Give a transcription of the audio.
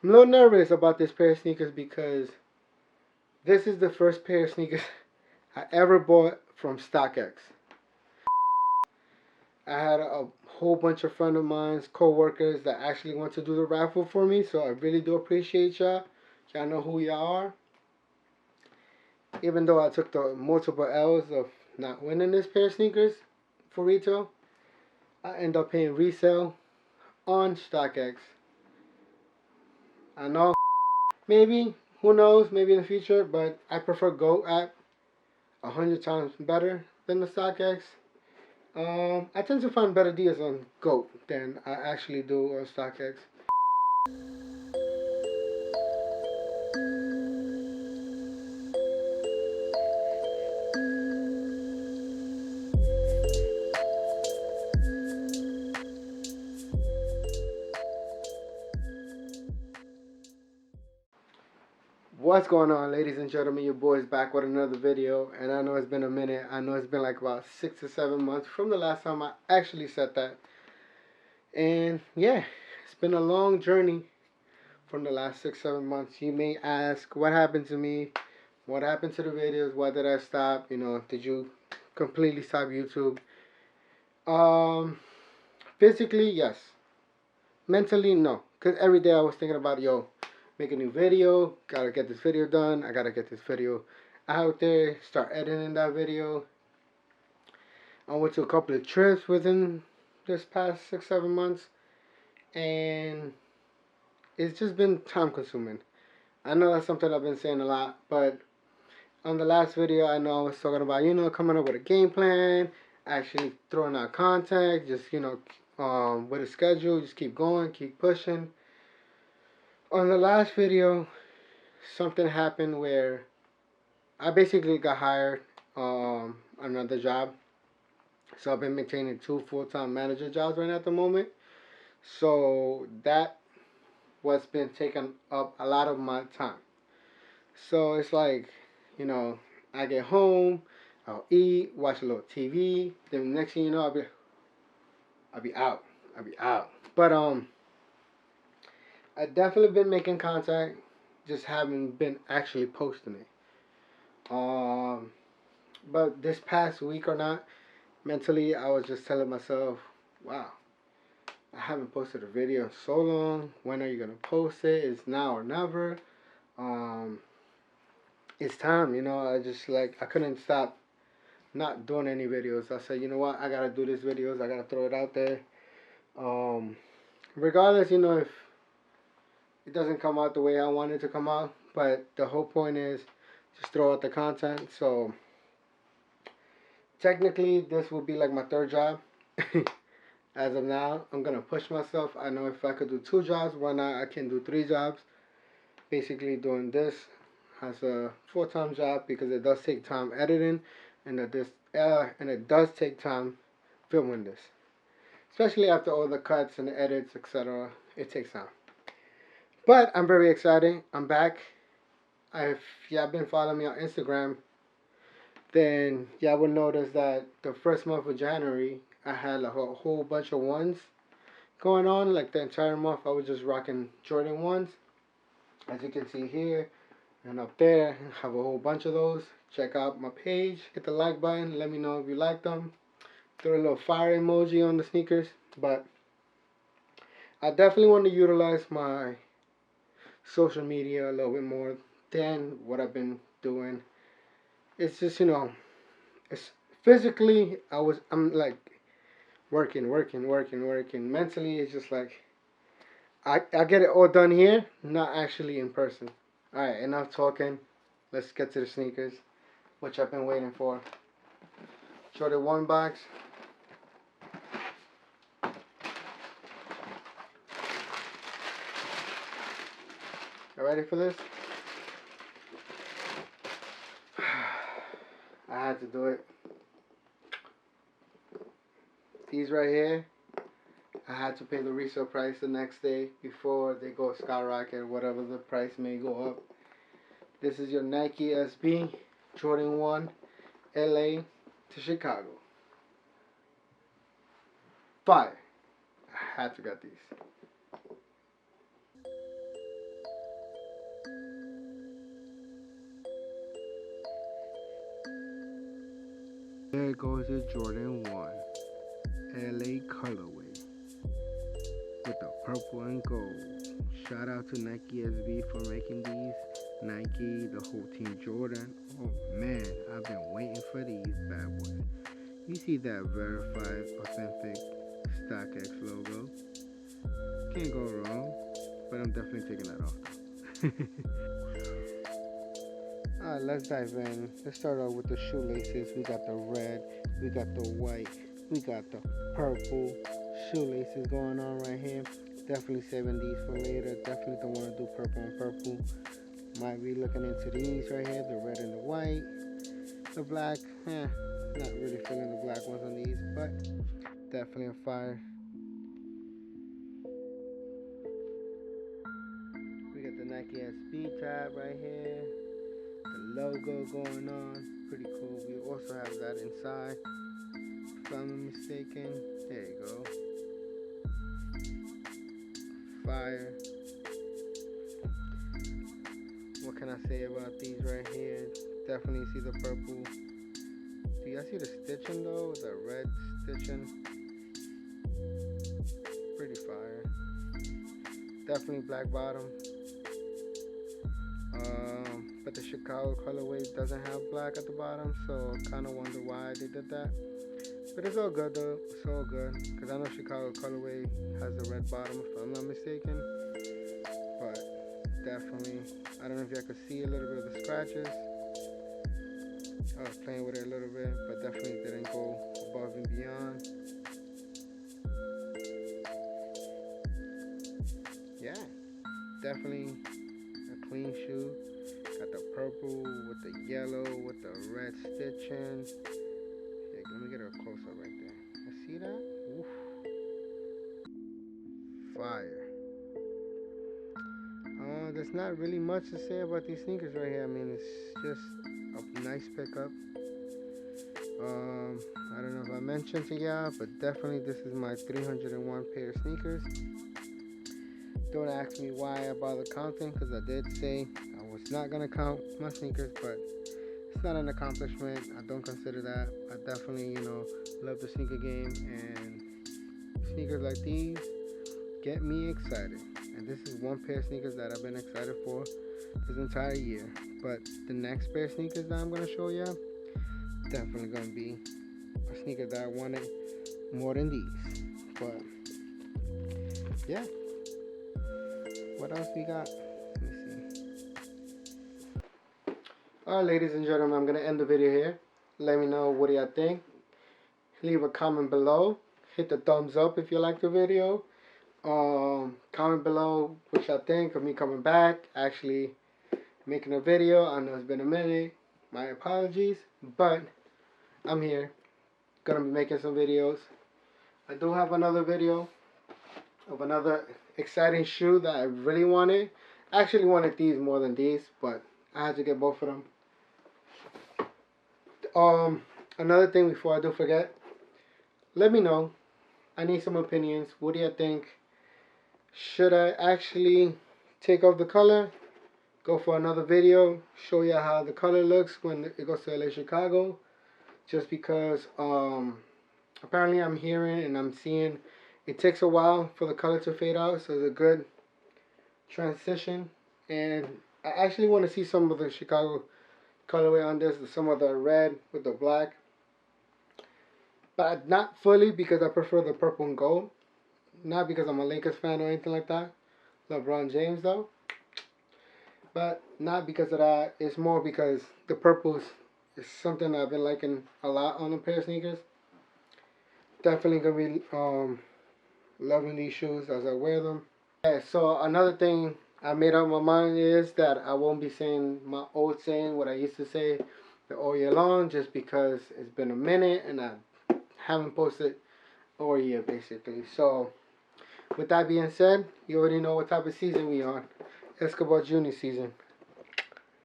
I'm a little nervous about this pair of sneakers because this is the first pair of sneakers I ever bought from StockX. I had a whole bunch of friends of mine, co-workers that actually want to do the raffle for me, so I really do appreciate y'all. Y'all know who y'all are. Even though I took the multiple L's of not winning this pair of sneakers for retail, I end up paying resale on StockX. I know, maybe, who knows, maybe in the future, but I prefer Go app 100 times better than the StockX. I tend to find better deals on GOAT than I actually do on StockX. What's going on, ladies and gentlemen? Your boy's back with another video, and I know it's been a minute. I know it's been like about 6 to 7 months from the last time I actually said that. And yeah, it's been a long journey from the last 6, 7 months. You may ask, what happened to me? What happened to the videos? Why did I stop? Did you completely stop YouTube? Um, Physically, yes. Mentally, no. Because every day I was thinking about, yo, make a new video. Gotta get this video done. I gotta get this video out there. Start editing that video. I went to a couple of trips within this past 6, 7 months. And it's just been time consuming. I know that's something I've been saying a lot. But on the last video, I know I was talking about, coming up with a game plan. Actually throwing out content. Just, with a schedule. Just keep going. Keep pushing. On the last video, something happened where I basically got hired another job. So I've been maintaining 2 full-time manager jobs right now at the moment. So that what's been taking up a lot of my time. So it's like, I get home, I'll eat, watch a little TV. Then next thing you know, I'll be out. I'll be out. But I definitely been making contact, just haven't been actually posting it. But this past week or not, mentally I was just telling myself, wow, I haven't posted a video in so long. When are you gonna post it? It's now or never. Um, it's time, I just I couldn't stop not doing any videos. I said, you know what, I gotta do these videos. I gotta throw it out there. Um, Regardless, if it doesn't come out the way I want it to come out, but the whole point is just throw out the content. So technically, this will be like my third job. As of now, I'm gonna push myself. I know if I could do 2 jobs, why not? I can do 3 jobs. Basically, doing this as a full-time job because it does take time editing, and it does take time filming this, especially after all the cuts and the edits, etc. It takes time. But I'm very excited. I'm back. If y'all been following me on Instagram, then y'all will notice that the first month of January, I had a whole bunch of ones going on. Like the entire month, I was just rocking Jordan 1s. As you can see here and up there, I have a whole bunch of those. Check out my page. Hit the like button. Let me know if you like them. Throw a little fire emoji on the sneakers. But I definitely want to utilize my social media a little bit more than what I've been doing. It's just, it's physically, I'm like working. Mentally, it's just like I get it all done here, not actually in person. Alright, enough talking. Let's get to the sneakers, which I've been waiting for. Jordan 1 box. You ready for this? I had to do it. These right here, I had to pay the resale price the next day before they go skyrocket, whatever the price may go up. This is your Nike SB Jordan 1 LA to Chicago. Fire. I had to get these. There goes the Jordan 1 LA colorway with the purple and gold. Shout out to Nike SB for making these. Nike, the whole team Jordan. Oh man, I've been waiting for these bad boys. You see that verified, authentic StockX logo. Can't go wrong, but I'm definitely taking that off though. Alright, let's dive in. Let's start off with the shoelaces. We got the red, we got the white, we got the purple shoelaces going on right here. Definitely saving these for later. Definitely don't want to do purple on purple. Might be looking into these right here, the red and the white. The black, not really feeling the black ones on these, but definitely a fire. We got the Nike SB tab right here. The logo going on, pretty cool. We also have that inside, if I'm not mistaken. There you go. Fire. What can I say about these right here? Definitely see the purple. Do y'all see the stitching though? The red stitching. Pretty fire. Definitely black bottom. But the Chicago colorway doesn't have black at the bottom, so I kind of wonder why they did that. But it's all good though. It's all good, because I know Chicago colorway has the red bottom, if I'm not mistaken. But definitely, I don't know if y'all could see a little bit of the scratches. I was playing with it a little bit, but definitely didn't go above and beyond. Yeah, definitely a clean shoe. Got the purple with the yellow with the red stitching. Yeah, let me get a close up right there. You see that? Oof. Fire. There's not really much to say about these sneakers right here. I mean, it's just a nice pickup. I don't know if I mentioned to y'all, but definitely this is my 301 pair of sneakers. Don't ask me why I bother counting, because I did say I was not going to count my sneakers, but it's not an accomplishment. I don't consider that. I definitely, love the sneaker game, and sneakers like these get me excited. And this is one pair of sneakers that I've been excited for this entire year. But the next pair of sneakers that I'm going to show y'all, definitely going to be a sneaker that I wanted more than these. But yeah. What else we got? Let me see. Alright, ladies and gentlemen, I'm going to end the video here. Let me know what do y'all think. Leave a comment below. Hit the thumbs up if you like the video. Comment below what y'all think of me coming back, actually making a video. I know it's been a minute. My apologies. But I'm here. Going to be making some videos. I do have another video of another exciting shoe that I really wanted. I actually wanted these more than these, but I had to get both of them. Another thing before I do forget, let me know. I need some opinions. What do you think? Should I actually take off the color, go for another video, show you how the color looks when it goes to LA Chicago? Just because apparently I'm hearing and I'm seeing it takes a while for the color to fade out, so it's a good transition. And I actually want to see some of the Chicago colorway on this, some of the red with the black. But not fully, because I prefer the purple and gold. Not because I'm a Lakers fan or anything like that. LeBron James though. But not because of that. It's more because the purple is something I've been liking a lot on a pair of sneakers. Definitely going to be loving these shoes as I wear them. Yeah, so another thing I made up my mind is that I won't be saying my old saying, what I used to say all year long, just because it's been a minute and I haven't posted all year basically. So with that being said, you already know what type of season we on. Escobar Junior season.